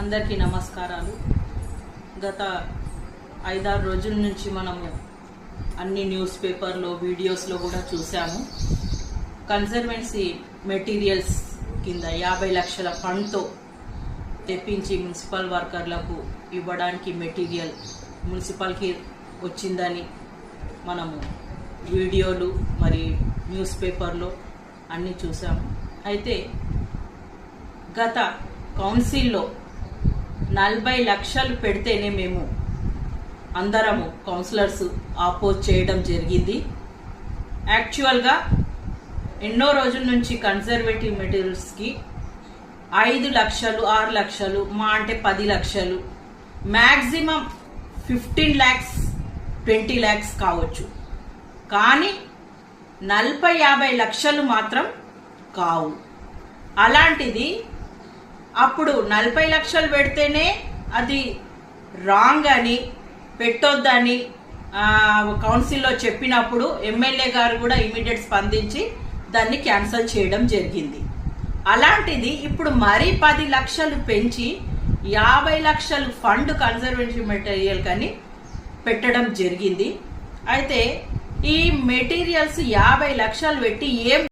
అందరికీ నమస్కారాలు. గత 5-6 రోజుల నుంచి మనము అన్ని న్యూస్ పేపర్లో వీడియోస్లో కూడా చూసాము. కన్జర్వెన్సీ మెటీరియల్స్ కింద 50 లక్షల ఫండ్తో తెప్పించి మున్సిపల్ వర్కర్లకు ఇవ్వడానికి మెటీరియల్ మున్సిపల్కి వచ్చిందని మనము వీడియోలు మరి న్యూస్ పేపర్లో అన్నీ చూసాము. అయితే గత కౌన్సిల్లో 40 లక్షలు పెడితేనే మేము అందరము కౌన్సిలర్స్ ఆపోజ్ చేయడం జరిగింది. యాక్చువల్గా ఎన్నో రోజుల నుంచి కన్జర్వేటివ్ మెటీరియల్స్కి 5 లక్షలు 6 లక్షలు మా అంటే 10 లక్షలు మ్యాక్సిమం 15 lakhs 20 lakhs కావచ్చు, కానీ 40-50 లక్షలు మాత్రం కావు. అలాంటిది అప్పుడు 40 లక్షలు పెడితేనే అది రాంగ్ అని పెట్టొద్దని కౌన్సిల్లో చెప్పినప్పుడు ఎమ్మెల్యే గారు కూడా ఇమీడియట్ స్పందించి దాన్ని క్యాన్సిల్ చేయడం జరిగింది. అలాంటిది ఇప్పుడు మరీ 10 లక్షలు పెంచి 50 లక్షలు ఫండ్ కన్జర్వేటివ్ మెటీరియల్ కని పెట్టడం జరిగింది. అయితే ఈ మెటీరియల్స్ 50 లక్షలు పెట్టి ఏం